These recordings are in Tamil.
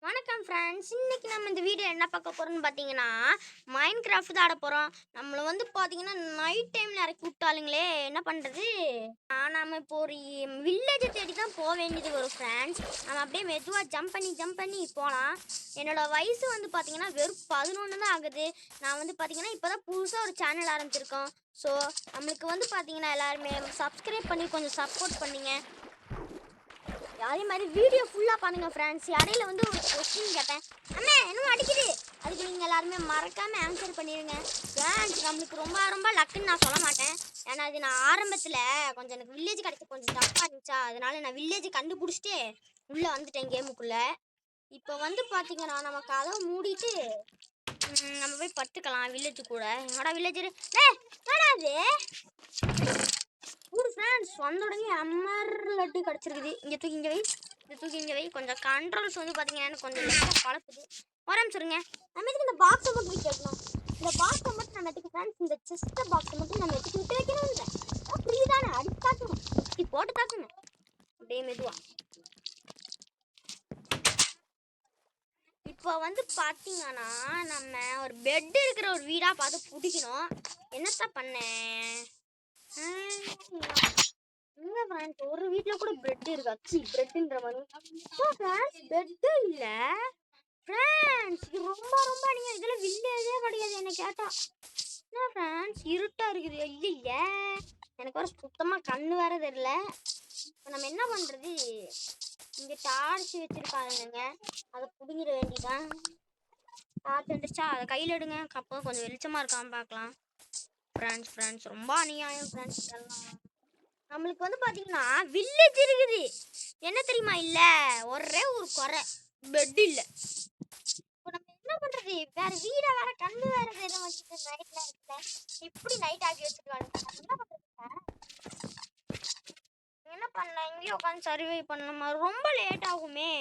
வணக்கம் ஃப்ரெண்ட்ஸ். இன்னைக்கு நம்ம இந்த வீடியோ என்ன பார்க்க போறோம்னு பார்த்தீங்கன்னா, மைண்ட் கிராஃப்ட் தான் ஆட போகிறோம். நம்மளை வந்து பார்த்தீங்கன்னா நைட் டைமில் இறக்கி விட்டாலுங்களே என்ன பண்ணுறது. நம்ம இப்போ ஒரு வில்லேஜை தேடி தான் போக வேண்டியது வரும் ஃப்ரெண்ட்ஸ். நம்ம அப்படியே மெதுவாக ஜம்ப் பண்ணி போகலாம். என்னோடய வயசு வந்து பார்த்தீங்கன்னா வெறும் 11 தான் ஆகுது. நான் வந்து பார்த்தீங்கன்னா இப்போ தான் புதுசாக ஒரு சேனல் ஆரம்பிச்சிருக்கோம். ஸோ நம்மளுக்கு வந்து பார்த்தீங்கன்னா எல்லாருமே சப்ஸ்கிரைப் பண்ணி கொஞ்சம் சப்போர்ட் பண்ணிங்க. அதே மாதிரி வீடியோ ஃபுல்லாக பாருங்கள் ஃப்ரெண்ட்ஸ். இடையில வந்து ஒரு கொஸ்டின் கேட்டேன், அண்ணே இன்னும் அடிக்குது, அதுக்கு நீங்கள் எல்லாருமே மறக்காமல் ஆன்சர் பண்ணிடுங்க ஃப்ரெண்ட்ஸ். நம்மளுக்கு ரொம்ப லக்குன்னு நான் சொல்ல மாட்டேன். ஏன்னா அது நான் ஆரம்பத்தில் கொஞ்சம் எனக்கு வில்லேஜ் கிடைக்க கொஞ்சம் தப்பாக இருந்துச்சா, அதனால நான் வில்லேஜ் கண்டுபிடிச்சிட்டு உள்ளே வந்துட்டேன் கேமுக்குள்ளே. இப்போ வந்து பார்த்தீங்கன்னா நம்ம கதவை மூடிட்டு நம்ம போய் படுத்துக்கலாம் வில்லேஜு கூட. என்னோட வில்லேஜரு அது ஃப்ரெண்ட்ஸ் வந்த உடனே அம்மர் லட்டு கிடச்சிருக்குது. இங்கே தூக்கி வை கொஞ்சம் கண்ட்ரோல்ஸ் வந்து பார்த்தீங்கன்னா கொஞ்சம் பழக்குது. உடம்புச்சுருங்க. நம்ம எதுக்கு இந்த பாக்ஸை மட்டும் போய் கேட்கணும். இந்த பாக்ஸை மட்டும் நம்ம எதுக்கு ஃப்ரெண்ட்ஸ், இந்த செஸ்ட்டை பாக்ஸை மட்டும் நம்ம எதுக்கு விட்டு வைக்கணும். இல்லை ஃப்ரீ தானே, அடிச்சு தாக்குங்க, போட்டு தாக்குங்க அப்படியே மெதுவா. இப்போ வந்து பார்த்தீங்கன்னா நம்ம ஒரு பெட் இருக்கிற ஒரு வீடாக பார்த்து பிடிக்கணும். என்னத்தான் பண்ணேன் ஒரு வீட்ல கூட பிரெட் இருக்காச்சு. பிரெட்ன்ற மாதிரி பெட்டு இல்ல ஃப்ரெண்ட்ஸ். இது ரொம்ப நீங்க இதுல வில்லேஜே கிடையாது என்ன கேட்டா. என்ன ஃப்ரெண்ட்ஸ் இருட்டா இருக்குது. இல்ல எனக்கு ஒரு சுத்தமா கண்ணு வேற தெரியல. இப்போ நம்ம என்ன பண்றது, இங்க டார்ச் வச்சிருக்காங்க, அதை புடுங்கிட வேண்டியதான். டார்ச் வந்துருச்சா, அதை கையில் எடுங்க. அப்போ கொஞ்சம் வெளிச்சமா இருக்கான்னு பார்க்கலாம். ஃப்ரெண்ட்ஸ் ரொம்ப அநியாயம் ஃப்ரெண்ட்ஸ். நம்மளுக்கு வந்து பார்த்தீங்கன்னா வில்லேஜ் இருக்குது, என்ன தெரியுமா இல்லை, ஒரே ஒரு குறை, பெட் இல்லை. இப்போ நம்ம என்ன பண்ணுறது, வேற வீடை வேற கண்ணு வேற எதுவும் வச்சுட்டு நைட் நேரத்தில் இப்படி நைட் ஆக்கி வச்சுருக்காங்க. என்ன பண்ணுறது, என்ன பண்ணலாம், இங்கேயே உட்காந்து சர்வை பண்ணலாமா, ரொம்ப லேட் ஆகுமே,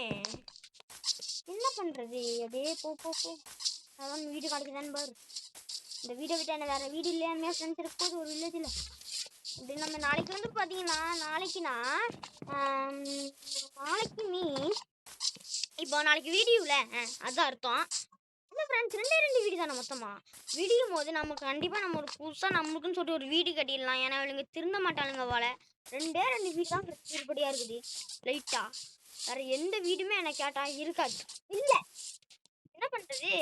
என்ன பண்ணுறது. அப்படியே போ அதான் வீடு கிடைக்குதான்னு பாரு. இந்த வீடை விட்டு என்ன வேற வீடு இல்லையாமே ஃப்ரெண்ட்ஸ் இருக்க போது ஒரு வில்லேஜில். இப்படி நம்ம நாளைக்கு வந்து பார்த்தீங்கன்னா நாளைக்கு மீன்ஸ் இப்போ நாளைக்கு வீடியோவில் அதுதான் அர்த்தம். இல்லை ஃப்ரெண்ட்ஸ், ரெண்டு வீடு தானே மொத்தமாக. விடியும் போது நமக்கு கண்டிப்பாக நம்ம ஒரு புதுசாக நம்மளுக்குன்னு சொல்லிட்டு ஒரு வீடு கட்டிடலாம். ஏன்னா இவங்க திருந்த மாட்டாளுங்க போல. ரெண்டு வீடு தான் திருப்படியாக இருக்குது லைட்டாக. வேறு எந்த வீடுமே என்னை கேட்டால் இருக்காது. இல்லை என்ன பண்ணுறது,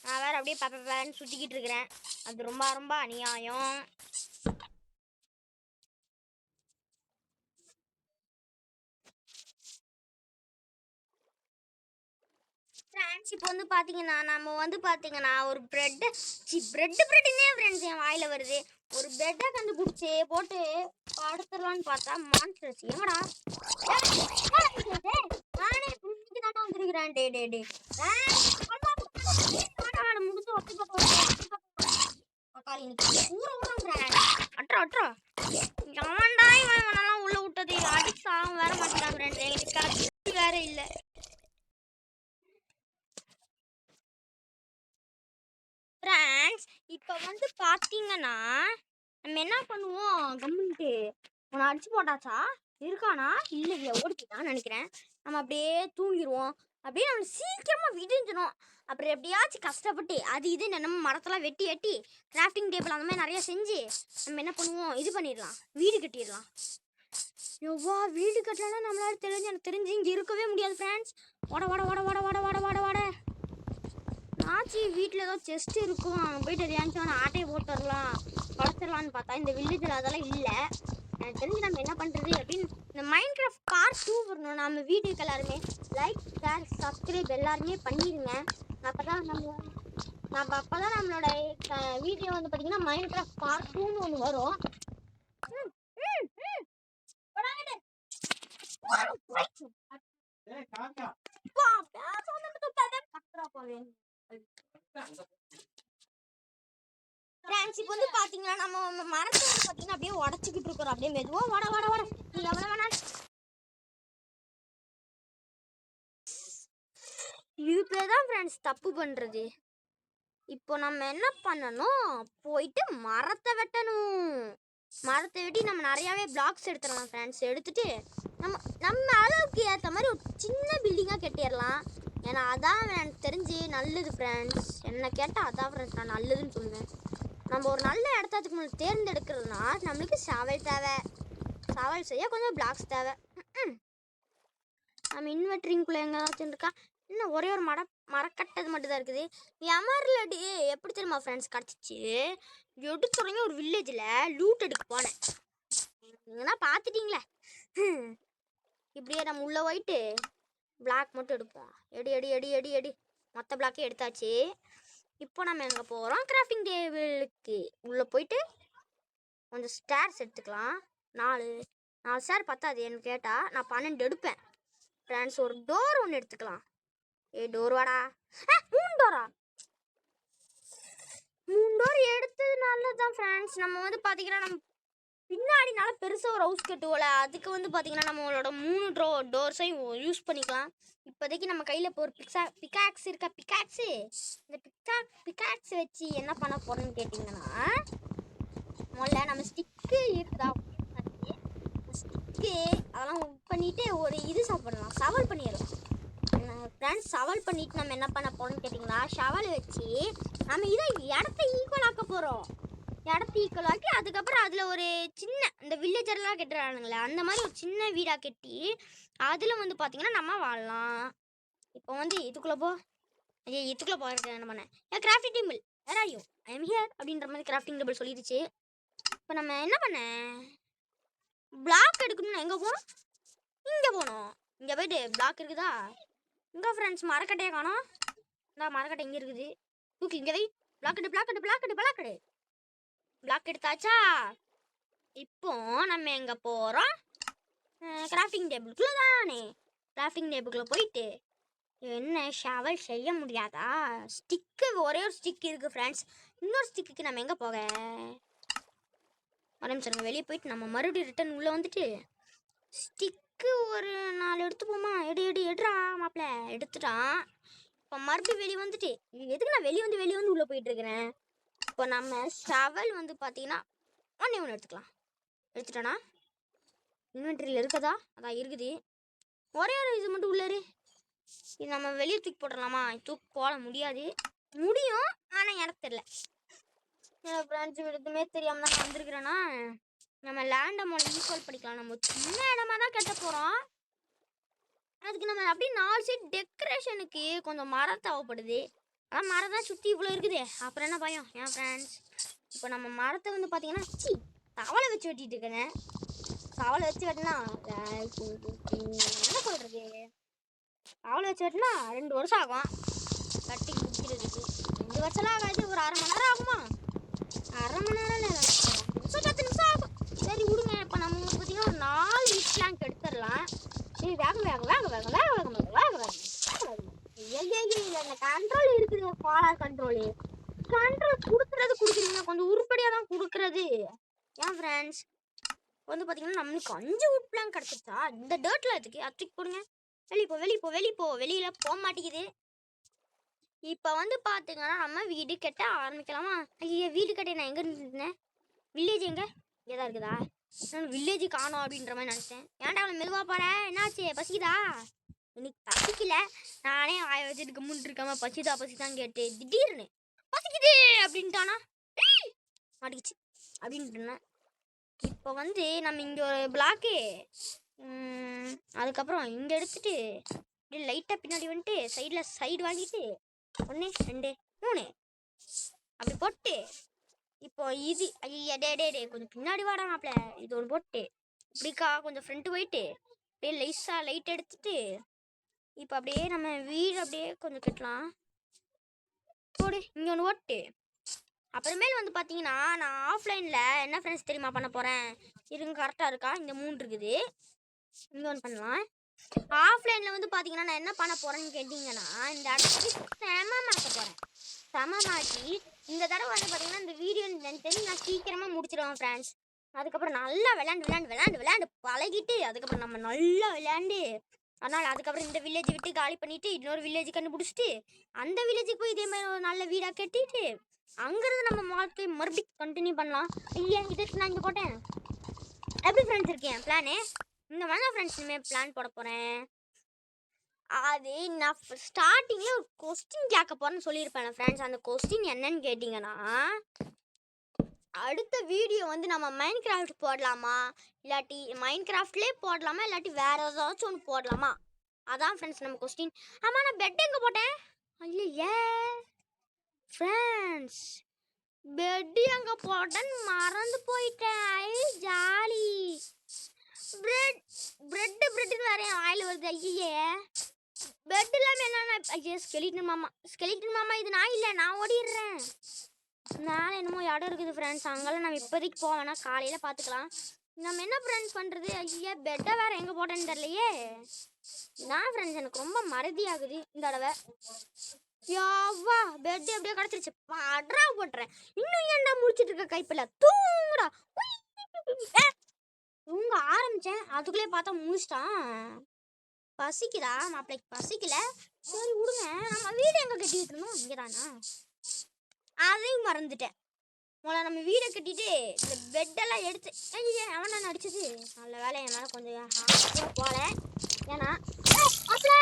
நான் வேறு அப்படியே பேன்னு சுற்றிக்கிட்டு இருக்கிறேன். அது ரொம்ப அநியாயம். ஃப்ரெண்ட்ஸ் இப்போ வந்து பார்த்தீங்கன்னா நம்ம வந்து பார்த்தீங்கன்னா ஒரு ப்ரெட்டுன்னே ஃப்ரெண்ட்ஸ் என் வாயில் வருது. ஒரு பெட்டை கண்டுபிடிச்சி போட்டு படுத்துடலான்னு பார்த்தா மான்ஸ்டர்ஸ் எங்கடா, நானே புள்ளிக்கு தாண்டா வந்துருக்கிறேன். டே முடிச்சு அட்ரா எவன்டா இவனெல்லாம் உள்ள விட்டது, அடிச்சு சாகம் வேற மாட்டேங்கிறான் ஃப்ரெண்ட்ஸ். எங்களுக்கு கத்தி வேற இல்லை. ஃப்ரெண்ட்ஸ் இப்போ வந்து பார்த்தீங்கன்னா நம்ம என்ன பண்ணுவோம், கம்முன்ட்டு உன்னை அடிச்சு போட்டாச்சா இருக்கானா இல்லையா ஓடிக்கிட்டான்னு நினைக்கிறேன். நம்ம அப்படியே தூங்கிடுவோம். அப்படியே நம்ம சீக்கிரமாக விடிஞ்சிடும். அப்புறம் எப்படியாச்சும் கஷ்டப்பட்டு அது இது நம்ம மரத்தெல்லாம் வெட்டி கிராஃப்டிங் டேபிள் அந்த மாதிரி நிறையா செஞ்சு நம்ம என்ன பண்ணுவோம், இது பண்ணிடலாம், வீடு கட்டிடலாம். எவ்வளோ வீடு கட்டலன்னா நம்மளால எனக்கு தெரிஞ்சு இங்கே இருக்கவே முடியாது ஃப்ரெண்ட்ஸ். ஓட ஆச்சி வீட்டில் ஏதோ செஸ்ட் இருக்கும், அங்கே போயிட்டு ரியான்ஸான ஆட்டையை போட்டுடலாம் குறைச்சிடலான்னு பார்த்தா இந்த வில்லேஜில் அதெல்லாம் இல்லை. எனக்கு தெரிஞ்சு நம்ம என்ன பண்ணுறது அப்படின்னு இந்த மைண்ட் கிராஃப்ட் பார்ட் 2 வரணும். நம்ம வீடியோக்கு எல்லாருமே லைக் ஷேர் சப்ஸ்கிரைப் எல்லாருமே பண்ணிடுங்க. அப்போ தான் நம்மளோட வீடியோ வந்து பார்த்தீங்கன்னா மைண்ட் கிராஃப்ட் பார்ட் 2ன்னு ஒன்று வரும். ஃப்ரெண்ட்ஸ் இப்போ வந்து பார்த்தீங்கன்னா நம்ம மரத்தை வந்து பார்த்தீங்கன்னா அப்படியே உடச்சிக்கிட்டு இருக்கிறோம். அப்படியே மெதுவாக வட நீங்கள் எவ்வளோ வேணா இப்போ தான் ஃப்ரெண்ட்ஸ் தப்பு பண்ணுறது. இப்போ நம்ம என்ன பண்ணணும், போயிட்டு மரத்தை வெட்டி நம்ம நிறையாவே பிளாக்ஸ் எடுத்துடலாம் ஃப்ரெண்ட்ஸ். எடுத்துட்டு நம்ம அளவுக்கு ஏற்ற மாதிரி ஒரு சின்ன பில்டிங்காக கட்டிடலாம். ஏன்னா அதான் எனக்கு தெரிஞ்சு நல்லது ஃப்ரெண்ட்ஸ். என்ன கேட்டால் அதான் ஃப்ரெண்ட்ஸ் நான் நல்லதுன்னு சொல்லுவேன். நம்ம ஒரு நல்ல இடத்துக்கு முன்னாடி தேர்ந்தெடுக்கிறதுனா நம்மளுக்கு ஷவல் தேவை. ஷவல் செய்ய கொஞ்சம் பிளாக்ஸ் தேவை. நம்ம இன்வெர்டரிங்குள்ளே எங்கேயாச்சும் இருக்கா? இன்னும் ஒரே ஒரு மரக்கட்டது மட்டும்தான் இருக்குது. எமர்லடி எப்படி தெரியுமா ஃப்ரெண்ட்ஸ் கிடச்சிச்சு? எடுத்துறங்க ஒரு வில்லேஜில் லூட் எடுக்க போனேன். நீங்கள்தான் பார்த்துட்டீங்களே. இப்படியே நம்ம உள்ளே போயிட்டு பிளாக் மட்டும் எடுப்போம். Eddy eddy eddy eddy eddy மொத்த பிளாக்கே எடுத்தாச்சு. இப்போ நம்ம எங்கே போகிறோம்? கிராஃப்டிங் டேபிளுக்கு உள்ளே போயிட்டு கொஞ்சம் ஸ்டேர்ஸ் எடுத்துக்கலாம். 4 ஸ்டார் பத்தாது என்ன கேட்டால் நான் 12 எடுப்பேன் ஃப்ரெண்ட்ஸ். ஒரு டோர் ஒன்று எடுத்துக்கலாம். டோர் வாடா. 3 டோரா? 3 டோர் எடுத்தது நல்லது தான் ஃப்ரெண்ட்ஸ். நம்ம வந்து பார்த்தீங்கன்னா நம்ம பின்னாடினால பெருசாக ஒரு ஹவுஸ் கட்டுவோல, அதுக்கு வந்து பார்த்தீங்கன்னா நம்மளோட 3 டோர்ஸையும் யூஸ் பண்ணிக்கலாம். இப்போதைக்கு நம்ம கையில் இப்போ ஒரு பிக்காக்ஸ் இருக்கா? பிக்காக்ஸு இந்த பிக்காக்ஸ் வச்சு என்ன பண்ண போகிறோன்னு கேட்டிங்கன்னா, முதல்ல நம்ம ஸ்டிக்கு இருக்குதா? ஸ்டிக்கு அதெல்லாம் பண்ணிவிட்டு ஒரு இது சாப்பிடலாம், சவால் பண்ணிடலாம் ஃப்ரெண்ட்ஸ். சவால் பண்ணிவிட்டு நம்ம என்ன பண்ண போகிறோம்னு கேட்டிங்கன்னா, ஷவல் வச்சு நம்ம இதை இடத்த ஈக்குவல் ஆக்க போகிறோம். இடத்த ஈக்குவல் ஆக்கி அதுக்கப்புறம் அதில் ஒரு சின்ன இந்த வில்லேஜர்லாம் கட்டுறானுங்களே அந்த மாதிரி ஒரு சின்ன வீடாக கட்டி அதில் வந்து பார்த்திங்கன்னா நம்ம வாழலாம். இப்போ வந்து இதுக்குள்ளே போகிறதுக்கு என்ன பண்ணேன்? Crafting table where are you? I am here அப்படின்ற மாதிரி கிராஃப்டிங் டேபிள் சொல்லிடுச்சு. இப்போ நம்ம என்ன பண்ணேன்? பிளாக் எடுக்கணும்னு எங்கே போகணும்? இங்கே போகணும். இங்கே போய்ட்டு பிளாக் இருக்குதா? இங்கே ஃப்ரெண்ட்ஸ் மரக்கட்டையை காணோம். இந்த மரக்கட்டை இங்கே இருக்குது. தூக்கி இங்கே வை. பிளாக் எடுத்தாச்சா? இப்போ நம்ம எங்கே போகிறோம்? கிராஃப்டிங் டேபிளுக்குள்ளே தானே. கிராஃப்டிங் டேபிளுக்குள்ளே போயிட்டு என்ன ஷவல் செய்ய முடியாதா? ஸ்டிக்கு ஒரே ஒரு ஸ்டிக் இருக்குது ஃப்ரெண்ட்ஸ். இன்னொரு ஸ்டிக்குக்கு நம்ம எங்கே போக? ஆரம்பிச்சிருங்க. வெளியே போயிட்டு நம்ம மறுபடியும் ரிட்டர்ன் உள்ளே வந்துட்டு ஸ்டிக்கு ஒரு 4 எடுத்துப்போமா? எடுறா மாப்பிள்ள. எடுத்துட்டான். இப்போ மறுபடியும் வெளியே வந்துட்டு எதுக்கு நான் வெளியே வந்து உள்ளே போயிட்டுருக்கிறேன். இப்போ நம்ம ஷவல் வந்து பார்த்தீங்கன்னா ஒன்று எடுத்துக்கலாம். எடுத்துட்டானா? இன்வென்ட்ரியில் இருக்குதா? அதான் இருக்குது. ஒரே ஒரு இது மட்டும் உள்ளாரு. இது நம்ம வெளியே தூக்கி போட்டுடலாமா? தூக்கி போட முடியாது. முடியும், ஆனால் எனக்கு தெரியல ஃப்ரெண்ட்ஸ். எதுவுமே தெரியாமல் தான் வந்திருக்கிறேன்னா நம்ம லேண்டை ஈக்குவல் பண்ணிக்கலாம். நம்ம சின்ன இடமா தான் கட்ட போகிறோம். அதுக்கு நம்ம அப்படியே 4 சைட் டெக்கரேஷனுக்கு கொஞ்சம் மரம் தேவைப்படுது. ஆனால் மரம் தான் சுற்றி இவ்வளோ இருக்குது. அப்புறம் என்ன பயம் ஏன் ஃப்ரெண்ட்ஸ்? இப்போ நம்ம மரத்தை வந்து பார்த்தீங்கன்னா தவளை வச்சு வெட்டிட்டு இருக்கேன். தவளை வச்சு வெட்டினா என்ன சொல்கிறது? தவளை வச்சு வெட்டினா 2 வருஷம் ஆகும் கட்டி முடிக்கிறதுக்கு. 2 வருஷம்லாம் ஆகாது, ஒரு 1/2 மணி நேரம் ஆகுமா? 1/2 மணி நேரம் 10 நிமிஷம் ஆகும். சரி விடுங்க. இப்போ நம்ம பார்த்தீங்கன்னா ஒரு 4 இட்லாங்க் எடுத்துடலாம். சரி வேக இந்த கண்ட்ரோல் இருக்குது. ஃபாலர் கண்ட்ரோல் கொடுக்குறீங்க கொஞ்சம் உருப்படியாக தான் கொடுக்குறது. ஏன் ஃப்ரெண்ட்ஸ் வந்து பார்த்தீங்கன்னா நம்மளுக்கு 5 வுட் பிளாங்க் கிடச்சிருச்சா? இந்த டேர்ட்டில் அதுக்கு அத்துக்கு போடுங்க. வெளியில் போக மாட்டேங்குது. இப்போ வந்து பார்த்தீங்கன்னா நம்ம வீடு கட்ட ஆரம்பிக்கலாமா? ஐயா வீடு கட்ட நான் எங்கே இருந்தேன்? வில்லேஜ் இங்கே தான் இருக்குதா? நான் வில்லேஜ் காணோம் அப்படின்ற மாதிரி நினச்சேன். ஏன்டா அவளை மெதுவாக பாரு. என்னாச்சு? பசிக்குதா? இன்னைக்கு பசிக்கல. நானே வாய வச்சுட்டு கம்முன்னு இருக்காம பசிதான் கேட்டு திடீர்னு பசிக்குது அப்படின்ட்டானா மாட்டிக்கிச்சு அப்படின்ட்டு. இப்போ வந்து நம்ம இங்கே ஒரு பிளாக்கு அதுக்கப்புறம் இங்கே எடுத்துட்டு இப்படி லைட்டாக பின்னாடி வந்துட்டு சைடு வாங்கிட்டு 1 2 3 அப்படி போட்டு இப்போ இது ஐயா டே கொஞ்சம் பின்னாடி வாடா மாப்பிள்ள. இது ஒன்று போட்டு இப்படிக்கா கொஞ்சம் ஃப்ரண்ட்டு போயிட்டு அப்படியே லைட் எடுத்துட்டு இப்போ அப்படியே நம்ம வீடு அப்படியே கொஞ்சம் கட்டலாம். போடு இங்கே ஒன்று ஓட்டு. அப்புறமேல் வந்து பார்த்தீங்கன்னா நான் ஆஃப்லைனில் என்ன ஃப்ரெண்ட்ஸ் தெரியுமா பண்ண போகிறேன்? இருங்க கரெக்டாக இருக்கா? இந்த 3 இருக்குது. இங்கே ஒன்று பண்ணலாம். ஆஃப்லைனில் வந்து பார்த்தீங்கன்னா நான் என்ன பண்ண போகிறேன்னு கேட்டிங்கன்னா இந்த இடத்துக்கு செமமாக்க போகிறேன். செமமாக்கி இந்த தடவை வந்து பார்த்தீங்கன்னா இந்த வீடியோ தெரிஞ்சு நான் சீக்கிரமாக முடிச்சிடுவேன் ஃப்ரெண்ட்ஸ். அதுக்கப்புறம் நல்லா விளையாண்டு பழகிட்டு அதுக்கப்புறம் நம்ம நல்லா விளையாண்டு அதனால் அதுக்கப்புறம் இந்த வில்லேஜ் விட்டு காலி பண்ணிவிட்டு இன்னொரு வில்லேஜ் கண்டுபிடிச்சிட்டு அந்த வில்லேஜுக்கு போய் இதே மாதிரி ஒரு நல்ல வீடாக கட்டிட்டு அங்கேருந்து நம்ம வாழ்க்கை மறுபடியும் கண்டினியூ பண்ணலாம். இல்லையா? இதுக்கு நான் இங்கே போட்டேன். எப்படி ஃப்ரெண்ட்ஸ் இருக்கேன் பிளானு? இந்த மாதிரி ஃப்ரெண்ட்ஸ் இனிமேல் பிளான் போட போகிறேன். அது நான் ஸ்டார்டிங்கில் ஒரு கொஸ்டின் கேட்க போகிறேன்னு சொல்லியிருப்பேன் ஃப்ரெண்ட்ஸ். அந்த கொஸ்டின் என்னன்னு கேட்டிங்கன்னா, அடுத்த வீடியோ வந்து நம்ம மைண்ட் கிராஃப்ட் போடலாமா, இல்லாட்டி மைண்ட் கிராஃப்ட்லேயே போடலாமா, இல்லாட்டி வேறு ஏதாச்சும் ஒன்று போடலாமா, அதான் ஃப்ரெண்ட்ஸ் நம்ம கொஸ்டின். ஆமாம், நான் பெட் எங்கே போட்டேன்? ஐயே ஃப்ரெண்ட்ஸ், பெட் எங்கே போட்டேன்னு மறந்து போயிட்டேன். ஐ ஜாலி. பிரெட்டுன்னு வேற என் வாயில் வருது. ஐயே பெட் இல்லாமல் என்னென்ன? ஐயா ஸ்கெலிட்டன் மாமா இது நான் இல்லை, நான் ஓடிடுறேன். மேலே என்னமோ இடம் இருக்குது ஃப்ரெண்ட்ஸ், அங்கெல்லாம் நம்ம இப்போதைக்கு போவேன்னா காலையில் பார்த்துக்கலாம். நம்ம என்ன ஃப்ரெண்ட்ஸ் பண்ணுறது? ஐயா பெட்டை வேறு எங்கே போட்டேன்னு தெரியலையே. நான் ஃப்ரெண்ட்ஸ் எனக்கு ரொம்ப மறதி ஆகுது இந்த தடவை. யாவா பெட் எப்படியோ கிடச்சிருச்சு. அட்ரா போட்டுறேன். இன்னும் ஏன்டா முடிச்சுட்டு இருக்க கைப்பில்? தூங்குடா. தூங்க ஆரம்பித்தேன், அதுக்குள்ளே பார்த்தா முடிச்சிட்டான். பசிக்குதா மாப்பிள்ளைக்கு? பசிக்கல, சரி விடுங்க. நம்ம வீடு எங்கே கட்டிட்டு இருந்தோம்? இங்கே தானா? அதையும் மறந்துட்டேன். முதல்ல நம்ம வீடை கட்டிட்டு இந்த பெட்டெல்லாம் எடுத்து அவன் நான் அடிச்சது நல்ல வேலை. என் மேலே கொஞ்சம் போல, ஏன்னா ஓடுறா.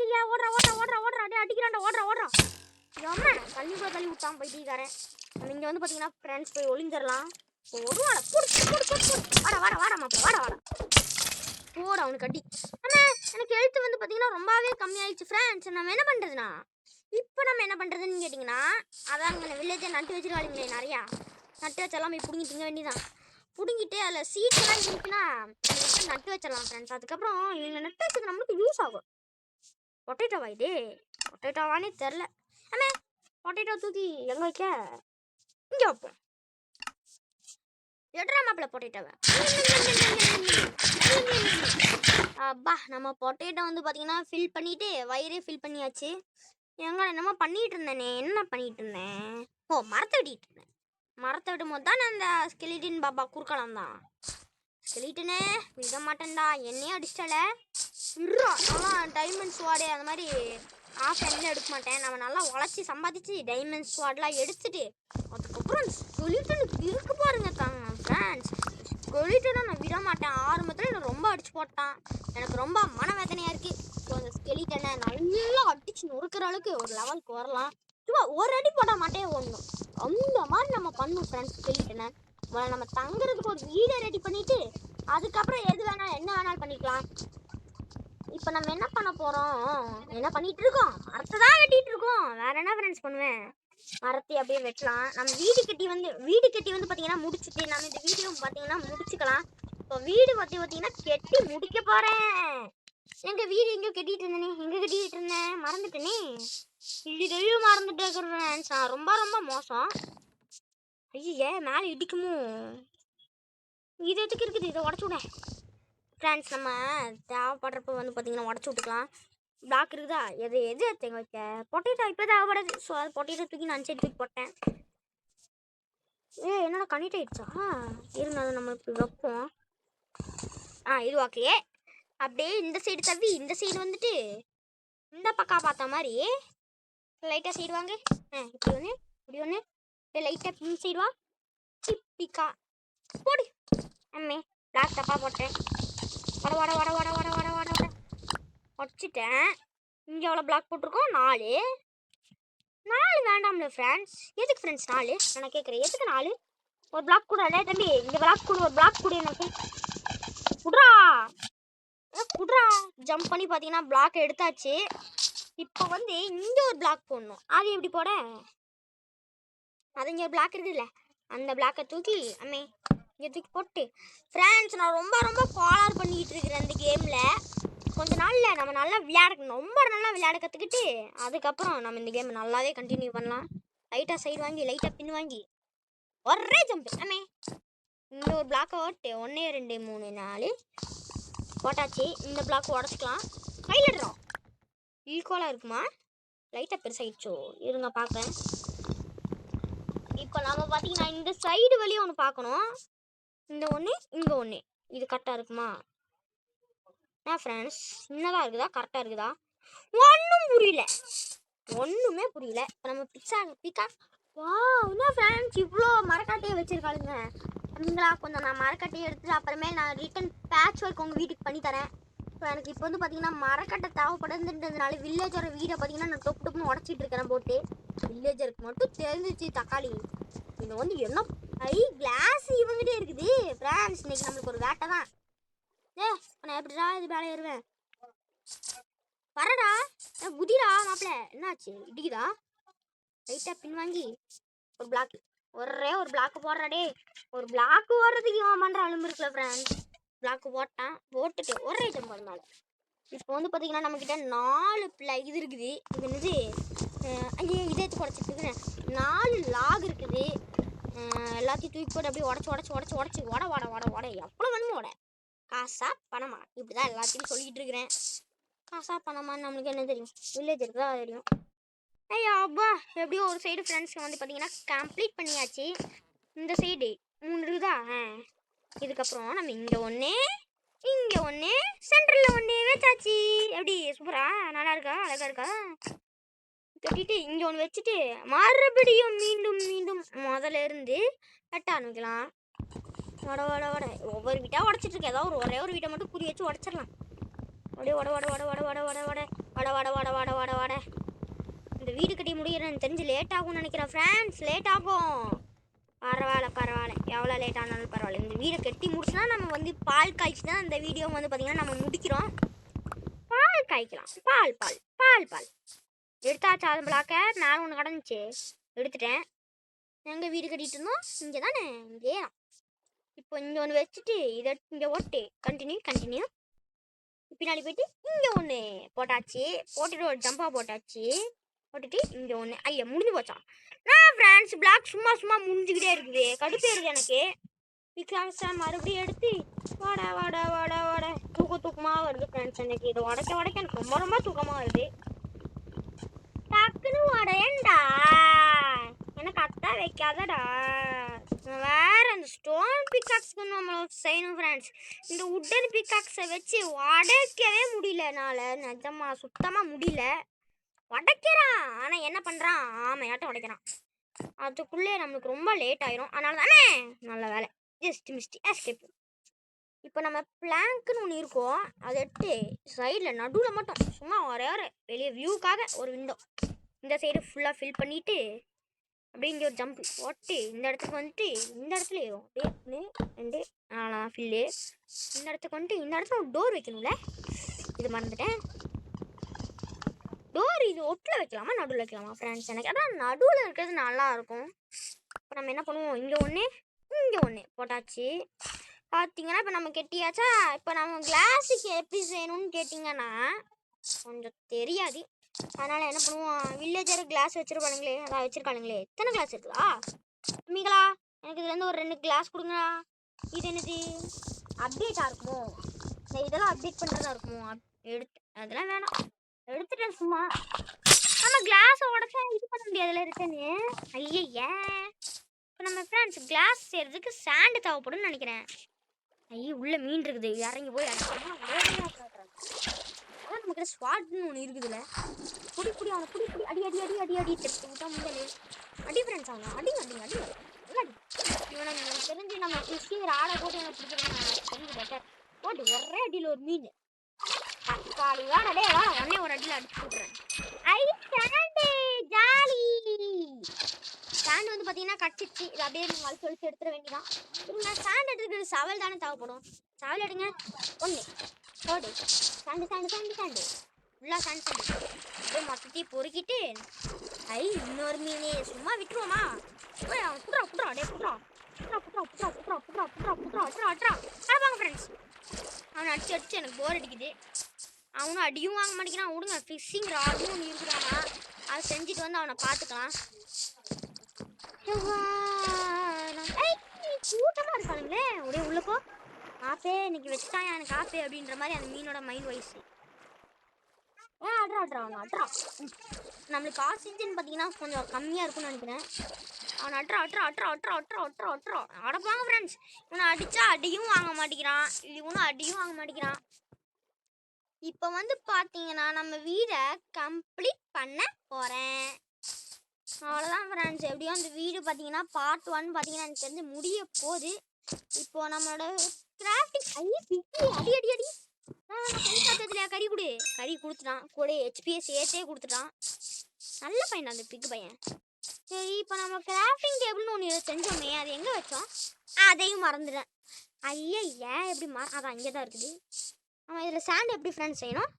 ஐயா ஓடுறா ஓடுறா ஓடுறா ஓடுறா அப்படியே அடிக்கிறான்டா. ஓடுறா அம்மா தள்ளி கூட தள்ளி விட்டான் போயிட்டீக்காரன். நம்ம இங்கே வந்து பார்த்தீங்கன்னா ஃப்ரெண்ட்ஸ் போய் ஒளிஞ்சிடலாம். ஓடுவாடா வாடா வாடா வாடா மாப்பிள்ள வாடா போட அவனுக்கு அடி. ஆனால் எனக்கு எழுத்து வந்து பார்த்தீங்கன்னா ரொம்பவே கம்மியாயிடுச்சு ஃப்ரெண்ட்ஸ். நம்ம என்ன பண்ணுறதுனா, இப்போ நம்ம என்ன பண்ணுறதுன்னு கேட்டிங்கன்னா, அதான் இங்கே வில்லேஜை நட்டு வச்சுருவாளுங்களே, நிறையா நட்டு வச்செல்லாம் போய் பிடுங்கி திங்க வேண்டியதான். பிடுங்கிட்டு அதில் சீட்ஸ்லாம் இருக்குன்னா நட்டு வச்சிடலாம் ஃப்ரெண்ட்ஸ். அதுக்கப்புறம் இவங்க நட்டு வச்சது நம்மளுக்கு யூஸ் ஆகும். பொட்டேட்டோவா இது? பொட்டேட்டோவானே தெரில. ஆமே பொட்டேட்டோ தூக்கி எங்கே வைக்க? இங்கே வைப்போம். எட்ரா மாப்பிள்ள பொட்டேட்டோவை. அப்பா நம்ம பொட்டேட்டோ வந்து பார்த்தீங்கன்னா ஃபில் பண்ணிவிட்டு வயிறே ஃபில் பண்ணியாச்சு. எங்க என்னமோ பண்ணிகிட்டு இருந்தேனே, என்ன பண்ணிகிட்டு இருந்தேன்? ஓ மரத்தை வெட்டிகிட்டு இருந்தேன். மரத்தை விடும் போது தான் அந்த ஸ்கெலிட்டன் பாபா குறுக்கலாம் தான். ஸ்கெலிட்டனே விட மாட்டேன்டா, என்னையே அடிச்சிட்டல. ஆனால் டைமண்ட் ஸ்வாடு அந்த மாதிரி ஆசை என்ன எடுக்க மாட்டேன். நம்ம நல்லா உழைச்சி சம்பாதிச்சு டைமண்ட் ஸ்வாட்லாம் எடுத்துட்டு அதுக்கப்புறம் ஸ்கெலிட்டனுக்கு இருக்கு பாருங்க தாங்க ஃப்ரெண்ட்ஸ். ஸ்கெலிட்டனை நான் விட மாட்டேன். ஆரம்பத்தில் எனக்கு ரொம்ப அடிச்சு போட்டான். எனக்கு ரொம்ப மனவேதனையாக இருக்குது. ஸோ அந்த ஸ்கெலிட்டனை நல்லா அடிச்சு நொறுக்கிற அளவுக்கு ஒரு லெவலுக்கு வரலாம். சும்மா ஒரு அடி போட மாட்டேன் ஒன்றும். அந்த மாதிரி நம்ம பண்ணும் ஃப்ரெண்ட்ஸ். ஸ்கெலிட்டனை நம்ம தங்குறதுக்கு ஒரு வீடை ரெடி பண்ணிவிட்டு அதுக்கப்புறம் எது வேணாலும் என்ன வேணாலும் பண்ணிக்கலாம். இப்போ நம்ம என்ன பண்ண போகிறோம்? என்ன பண்ணிகிட்டு இருக்கோம்? மரத்தை தான் வெட்டிகிட்டு இருக்கோம். வேறு என்ன ஃப்ரெண்ட்ஸ் பண்ணுவேன்? மரத்தை அப்படியே வெட்டலாம். நம்ம வீடு கட்டி வந்து பார்த்தீங்கன்னா முடிச்சுட்டு நம்ம இந்த வீடியோ பார்த்தீங்கன்னா முடிச்சுக்கலாம். இப்போ வீடு பார்த்தீங்கன்னா கட்டி முடிக்க போகிறேன். எங்கள் வீடு எங்கேயோ கட்டிகிட்டு இருந்தேனே, எங்கே கட்டிகிட்டு இருந்தேன் மறந்துட்டேனே. இதையும் மறந்துட்டு ஃப்ரெண்ட்ஸ். நான் ரொம்ப ரொம்ப மோசம். ஐயே மேலே இடிக்குமோ? இது எதுக்கு இருக்குது? இதை உடச்சு விட ஃப்ரெண்ட்ஸ். நம்ம தேவைப்படுறப்ப வந்து பார்த்தீங்கன்னா உடச்சி விட்டுக்கலாம். பிளாக் இருக்குதா? எது எடுத்துங்க வைக்க? பொட்டேட்டோ இப்போ தேவைப்படுது. ஸோ அது பொட்டேட்டோ தூக்கி நான் சைடு தூக்கி போட்டேன். என்னோட கனெக்ட் ஆகிடுச்சா? இருந்தாலும் நம்ம இப்படி வைப்போம். இது ஓகே. அப்படியே இந்த சைடு தவி இந்த சைடு வந்துட்டு இந்த பக்கம் பார்த்த மாதிரி லைட்டாக சைடு வாங்க. இப்படி ஒன்று லைட்டாக பின் சைடு வா. இப்படிக்கா போடு. அம்மே பிளாக் தப்பாக போட்டேன். வட வட வட வட வட வட வட வட உடச்சிட்டேன். இங்கே எவ்வளோ பிளாக் போட்டிருக்கோம்? 4 வேண்டாம்ல ஃப்ரெண்ட்ஸ். எதுக்கு ஃப்ரெண்ட்ஸ் 4? நான் கேட்குறேன், எதுக்கு 4? ஒரு பிளாக் கூட இல்லை தம்பி. இங்கே பிளாக் கூட ஒரு பிளாக் கூட எனக்கு குட்ரா. ஜம்ப் பண்ணி பார்த்தீங்கன்னா பிளாக் எடுத்தாச்சு. இப்போ வந்து இங்கே ஒரு பிளாக் போடணும். அது எப்படி போட? அது இங்கே ஒரு பிளாக் இருக்குதுல்ல, அந்த பிளாக்கை தூக்கி அம்மே இங்கே தூக்கி போட்டு ஃப்ரெண்ட்ஸ் நான் ரொம்ப ரொம்ப ஃபாலோ பண்ணிக்கிட்டு இருக்கிறேன் இந்த கேமில். கொஞ்ச நாளில் நம்ம நல்லா விளையாடணும். ரொம்ப நல்லா விளையாட கற்றுக்கிட்டு அதுக்கப்புறம் நம்ம இந்த கேமை நல்லாவே கண்டினியூ பண்ணலாம். லைட்டாக சைடு வாங்கி லைட்டாக பின் வாங்கி ஒரே ஜம்ப் அம்மே. இந்த ஒரு பிளாக்கை ஓட்டு 1 2 3 4 போட்டாச்சு. இந்த பிளாக் உடச்சிக்கலாம். கையில் எடுறோம். ஈக்குவலாக இருக்குமா? லைட்டாக பெருசாகிடுச்சோ, இருங்க பார்க்குறேன். இப்போ நம்ம பார்த்தீங்கன்னா இந்த சைடு வழியும் ஒன்று பார்க்கணும். இந்த ஒன்று இங்கே ஒன்று, இது கரெக்டாக இருக்குமா? ஃப்ரெண்ட்ஸ் சின்னதாக இருக்குதா கரெக்டாக இருக்குதா? ஒன்றுமே புரியல. இப்போ நம்ம பிக்கா வா என்ன ஃப்ரெண்ட்ஸ் இவ்வளோ மரக்காட்டையை வச்சுருக்காளுங்க. நீங்களா கொஞ்சம் நான் மரக்கட்டையை எடுத்துட்டு அப்புறமே நான் ரிட்டன் பேட்ச் ஒர்க் உங்கள் வீட்டுக்கு பண்ணித்தரேன். ஸோ இப்போ எனக்கு இப்போ வந்து பார்த்தீங்கன்னா மரக்கட்டை தேவைப்படுதுன்றதுனால வில்லேஜரோட வீடை பார்த்தீங்கன்னா நான் டொப்பு டொப்புன்னு உடச்சிட்டு இருக்கிறேன் போட்டு. வில்லேஜருக்கு மட்டும் தெரிஞ்சிச்சு தக்காளி இது வந்து என்ன கிளாஸ் இவங்கிட்டே இருக்குது ஃப்ரெண்ட்ஸ். இன்னைக்கு நம்மளுக்கு ஒரு வேட்டை தான். நான் எப்படிடா இது வேலை ஏறுவேன் வரடா குதிரா மாப்பிள்ள. என்னாச்சு இடிக்குதா? லைட்டாக பின் வாங்கி ஒரு பிளாக் ஒரே ஒரு பிளாக் போடுறாடே. ஒரு பிளாக் போடுறதுக்கு இவன் பண்ணுற அலும்பு இருக்குல்ல ஃப்ரெண்ட்ஸ். பிளாக் போட்டேன் போட்டுட்டு ஒரு ஐட்டம் போடுறாங்க. இப்போ வந்து பார்த்தீங்கன்னா நம்மக்கிட்ட 4 இது இருக்குது. இது என்னது ஐயோ இதை எடுத்து குறைச்சிட்டு இருக்கிறேன். 4 லாக் இருக்குது. எல்லாத்தையும் தூக்கி போட்டு அப்படியே உடச்சி உட எவ்வளோ வேணுமோ உட. காசா பணமா இப்படி தான் எல்லாத்தையும் சொல்லிக்கிட்டு இருக்கிறேன். காசா பணமான்னு நம்மளுக்கு என்ன தெரியும்? வில்லேஜ் இருக்குதா தெரியும். ஐயா அப்பா எப்படியோ ஒரு சைடு ஃப்ரெண்ட்ஸ்க்கு வந்து பார்த்தீங்கன்னா கம்ப்ளீட் பண்ணியாச்சு. இந்த சைடு 3 இருக்குதா? இதுக்கப்புறம் நம்ம இங்கே ஒன்று சென்ட்ரலில் ஒன்று வச்சாச்சு. எப்படி சூப்பரா நல்லா இருக்கா அழகா இருக்கா? கட்டிட்டு இங்கே ஒன்று வச்சுட்டு மறுபடியும் மீண்டும் முதல்ல இருந்து கட்ட ஆரம்பிக்கலாம். வட ஒவ்வொரு வீட்டாக உடச்சிட்டு இருக்கேன். ஏதாவது ஒரே ஒரு வீட்டை மட்டும் குறி வச்சு உடச்சிடலாம். அப்படியே வட இந்த வீடு கட்டி முடிகிறேன்னு தெரிஞ்சு லேட் ஆகும்னு நினைக்கிறேன் ஃப்ரெண்ட்ஸ். லேட் ஆகும். பரவாயில்ல எவ்வளோ லேட் ஆனாலும் பரவாயில்ல. இந்த வீடை கட்டி முடிச்சுனா நம்ம வந்து பால் காய்ச்சி தான் இந்த வீடியோ வந்து பார்த்திங்கன்னா நம்ம முடிக்கிறோம். பால் காய்க்கலாம். பால் எடுத்தாச்சா? அது பிளாக்க நான் ஒன்று கடந்துச்சு எடுத்துட்டேன். எங்கே வீடு கட்டிகிட்டு இருந்தோம்? இங்கே தானே இங்கே. இப்போ இங்கே ஒன்று வச்சுட்டு இதை இங்கே ஓட்டு கண்டினியூ பின்னாடி போயிட்டு இங்கே ஒன்று போட்டாச்சு. போட்டுட்டு ஒரு ஜம்பாக போட்டாச்சு. போட்டுட்டு இங்கே ஒன்று ஐயா முடிஞ்சு போச்சா? நான் ஃப்ரெண்ட்ஸ் பிளாக் சும்மா முடிஞ்சுக்கிட்டே இருக்குது. கடுப்பே இருக்குது எனக்கு. பிக்ஸாக மறுபடியும் எடுத்து வாட தூக்கமாக வருது ஃப்ரெண்ட்ஸ். எனக்கு இதை உடைக்க எனக்கு ரொம்ப தூக்கமாக வருது. டக்குன்னு உடையண்டா எனக்கு அத்தா வைக்காதடா. வேற அந்த ஸ்டோன் பிக்காக்ஸ்க்கு நம்ம செய்யணும் ஃப்ரெண்ட்ஸ். இந்த உட்டன் பிக்காக்ஸை வச்சு உடைக்கவே முடியல என்னால். நிஜமா சுத்தமாக முடியல. உடைக்கிறான் ஆனால் என்ன பண்ணுறான்? ஆமையாட்டம் உடைக்கிறான். அதுக்குள்ளே நம்மளுக்கு ரொம்ப லேட் ஆயிரும். அதனால தானே நல்ல வேலை ஜஸ்ட் மிஸ்டி எஸ்கேப். இப்போ நம்ம பிளாங்க்னு ஒன்று இருக்கோம். அதை எடுத்து சைடில் நடுவில் மட்டும் சும்மா ஒரே வெளியே வியூக்காக ஒரு விண்டோ இந்த சைடு ஃபுல்லாக ஃபில் பண்ணிவிட்டு அப்படியே இங்கே ஒரு ஜம்ப் போட்டு இந்த இடத்துக்கு வந்துட்டு இந்த இடத்துல ஏறும். அப்படியே 2 4 ஃபில்லு. இந்த இடத்துக்கு வந்துட்டு இந்த இடத்துல ஒரு டோர் வைக்கணும்ல, இது மறந்துட்டேன். டோர் இது ஒட்டில் வைக்கலாமா நடுவில் வைக்கலாமா ஃப்ரெண்ட்ஸ்? எனக்கு அதான் நடுவில் இருக்கிறது நல்லாயிருக்கும். இப்போ நம்ம என்ன பண்ணுவோம்? இங்கே ஒன்று போட்டாச்சு. பார்த்தீங்கன்னா இப்போ நம்ம கெட்டியாச்சா? இப்போ நம்ம கிளாஸுக்கு எப்படி செய்யணும்னு கேட்டிங்கன்னா கொஞ்சம் தெரியாது. அதனால் என்ன பண்ணுவோம்? வில்லேஜர் கிளாஸ் வச்சுருப்பானுங்களே, அதான் வச்சுருக்கானுங்களே. எத்தனை கிளாஸ் இருக்குதா மீங்களா? எனக்கு இதுலேருந்து ஒரு 2 கிளாஸ் கொடுங்க. இது என்னது அப்டேட்டாக இருக்குமோ? இதெல்லாம் அப்டேட் பண்ணுறதா இருக்குமோ? அதெல்லாம் வேணாம், எடுத்துட்டேன் சும்மா. நம்ம கிளாஸை உடச்சா இது பண்ண முடியாதுல்ல ரிட்டனு. ஐயா இப்போ நம்ம ஃப்ரெண்ட்ஸ் கிளாஸ் செய்கிறதுக்கு சாண்டு தேவைப்படும்னு நினைக்கிறேன். உள்ள மீன் இருக்குது. இறங்கி போய் அடிச்சோம்னா நமக்கு ஸ்வாட்னு ஒன்று இருக்குதுல்ல. புடி அவனை புடி அடி செத்து விட்டா முடியல. அடி ஃப்ரெண்ட்ஸ் அவனை அடி இவனை தெரிஞ்சு நம்ம ஃபிஷ்ஷிங் ஆடை போட்டு எனக்கு பிடிக்கிறேன் பெட்டர் போட்டு ஒரே அடியில் ஒரு மீன் தக்காளி வேணடே உடனே ஒரு அடியில் அடிச்சு விட்றேன். ஜாலி சாண்ட் வந்து பார்த்தீங்கன்னா கடிச்சிச்சு. இது அப்படியே நீங்கள் வலிச்சு எடுத்துட வேண்டியதான். நான் சாண்ட் எடுத்துக்கிறது சவல் தானே தேவைப்படும். சவல் எடுங்க ஒன்று போடு. சாண்டு ஃபுல்லாக சாண்டு அப்படியே மொத்தத்தையும் பொறுக்கிட்டு இன்னொரு மீனே சும்மா விட்டுருவோமா? புட்றா டே புட்றா வாங்க ஃப்ரெண்ட்ஸ். அவனை அடிச்சு எனக்கு போர் அடிக்குது. அவனும் அடியும் வாங்க மாட்டேங்கிறான். விடுங்க, ஃபிஷ்ஷிங் ராடும் ஒன்று இருக்கிறானா, அதை செஞ்சுட்டு வந்து அவனை பார்த்துக்கலாம். கூட்டமாக இருக்கானுங்களே ஒரே உள்ளப்போ. ஆப்பே இன்னைக்கு வச்சுட்டான் எனக்கு ஆப்பே அப்படின்ற மாதிரி அந்த மீனோட மைண்ட் வாய்ஸ். அட்ரா நம்மளுக்கு ஆக்சிஜன் பார்த்தீங்கன்னா கொஞ்சம் கம்மியாக இருக்கும்னு நினைக்கிறேன். அவனை அட்ரா அடப்பாங்க ஃப்ரெண்ட்ஸ். இவனை அடித்தா அடியும் வாங்க மாட்டேங்கிறான். இவனும் அடியும் வாங்க மாட்டேங்கிறான். இப்போ வந்து பார்த்தீங்கன்னா நம்ம வீடை கம்ப்ளீட் பண்ண போகிறேன். அவ்வளோதான் ஃப்ரெண்ட்ஸ். எப்படியோ அந்த வீடு பார்த்தீங்கன்னா பார்ட் 1 பார்த்தீங்கன்னா எனக்கு தெரிஞ்சு முடிய போகுது. இப்போ நம்மளோட கிராஃப்டிங் அடி கறி கொடு. கறி கொடுத்துட்டான். கூட ஹெச்பிஎஸ் ஏற்றே கொடுத்துட்டான். நல்ல பையன் அந்த பிக் பையன். சரி, இப்போ நம்ம கிராஃப்டிங் டேபிள்னு ஒன்று செஞ்சோமே, அது எங்கே வச்சோம்? அதையும் மறந்துட்டேன். ஐயா, ஏன் எப்படி அதான் அங்கே தான் இருக்குது. ஆமாம், இதில் சாண்ட் எப்படி ஃப்ரெண்ட்ஸ் செய்யணும்?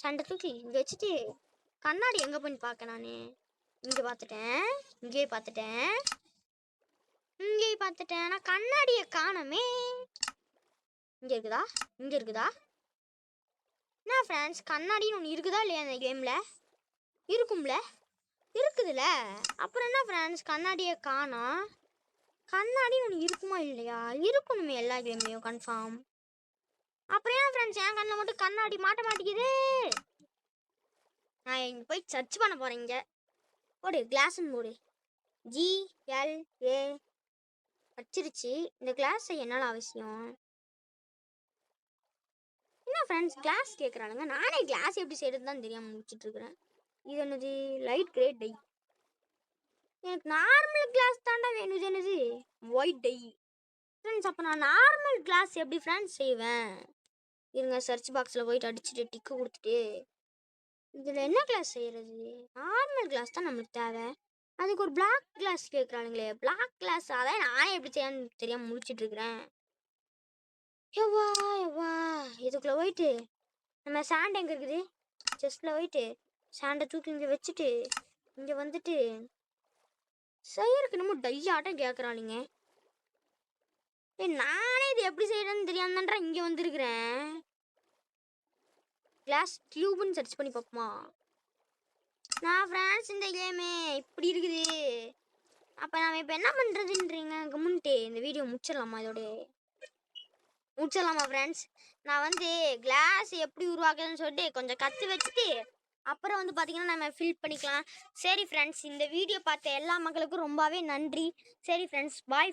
சாண்டை தூக்கி இங்கே வச்சுட்டு கண்ணாடி எங்கே போய் பார்க்க நான் இங்கே பார்த்துட்டேன், இங்கேயே பார்த்துட்டேன், இங்கேயே பார்த்துட்டேன். நான் கண்ணாடியை காணமே. இங்கே இருக்குதா? இங்கே இருக்குதா? என்ன ஃப்ரெண்ட்ஸ், கண்ணாடின்னு ஒன்று இருக்குதா இல்லையா அந்த கேமில்? இருக்கும்ல, இருக்குதுல்ல. அப்புறம் என்ன ஃப்ரெண்ட்ஸ், கண்ணாடியை காணோம். கண்ணாடின்னு ஒன்று இருக்குமா இல்லையா? இருக்கணுமே எல்லா கேம்லேயும் கன்ஃபார்ம். அப்புறம் ஏன் ஃப்ரெண்ட்ஸ் என் கண்ணில் மட்டும் கண்ணாடி மாட்ட மாட்டேங்குது? நான் இங்கே போய் சர்ச் பண்ண போகிறேன். இங்கே போடு, கிளாஸ்ன்னு போடு. GLA வச்சிருச்சு. இந்த கிளாஸ் என்னால் அவசியம். என்ன ஃப்ரெண்ட்ஸ் கிளாஸ் கேட்குறானுங்க. நானே கிளாஸ் எப்படி செய்கிறது தான் தெரியாமல் முடிச்சுட்ருக்குறேன். இது என்னது? Light grey dye. எனக்கு நார்மல் கிளாஸ் தாண்டா வேணும். இது என்னது? White tie. ஃப்ரெண்ட்ஸ் அப்போ நான் நார்மல் கிளாஸ் எப்படி ஃப்ரெண்ட்ஸ் செய்வேன்? இருங்க, சர்ச் பாக்ஸில் போயிட்டு அடிச்சுட்டு டிக்கு கொடுத்துட்டு இதில் என்ன கிளாஸ் செய்கிறது? நார்மல் கிளாஸ் தான் நம்மளுக்கு தேவை. அதுக்கு ஒரு பிளாக் கிளாஸ் கேட்குறானுங்களே. பிளாக் கிளாஸ் அதான் நானே எப்படி செய்யணும்னு தெரியாமல் முடிச்சிட்ருக்குறேன். எவ்வா எவ்வா, இதுக்குள்ளே போயிட்டு நம்ம சாண்ட் எங்கே இருக்குது? செஸ்ட்டில் போயிட்டு சாண்டை தூக்கி இங்கே வச்சுட்டு இங்கே வந்துட்டு செய்யறதுக்கு நம்ம டையாட்டம் கேட்குறானுங்க. நானே இது எப்படி செய்யறதுன்னு தெரியாம தான்டா இங்கே வந்துருக்குறேன். கிளாஸ் டியூப்னு சர்ச் பண்ணி பார்ப்போமா? நான் ஃப்ரெண்ட்ஸ் இந்த கேமு இப்படி இருக்குது. அப்போ நம்ம இப்போ என்ன பண்ணுறதுன்றீங்க? கம்முன்ட்டு இந்த வீடியோ முடிச்சிடலாமா? முடிச்சிடலாமா ஃப்ரெண்ட்ஸ்? நான் வந்து கிளாஸ் எப்படி உருவாக்குதுன்னு சொல்லிட்டு கொஞ்சம் கற்று வச்சுட்டு அப்புறம் வந்து பார்த்தீங்கன்னா நம்ம ஃபில் பண்ணிக்கலாம். சரி ஃப்ரெண்ட்ஸ், இந்த வீடியோ பார்த்த எல்லா மக்களுக்கும் ரொம்பவே நன்றி. சரி ஃப்ரெண்ட்ஸ், பாய்.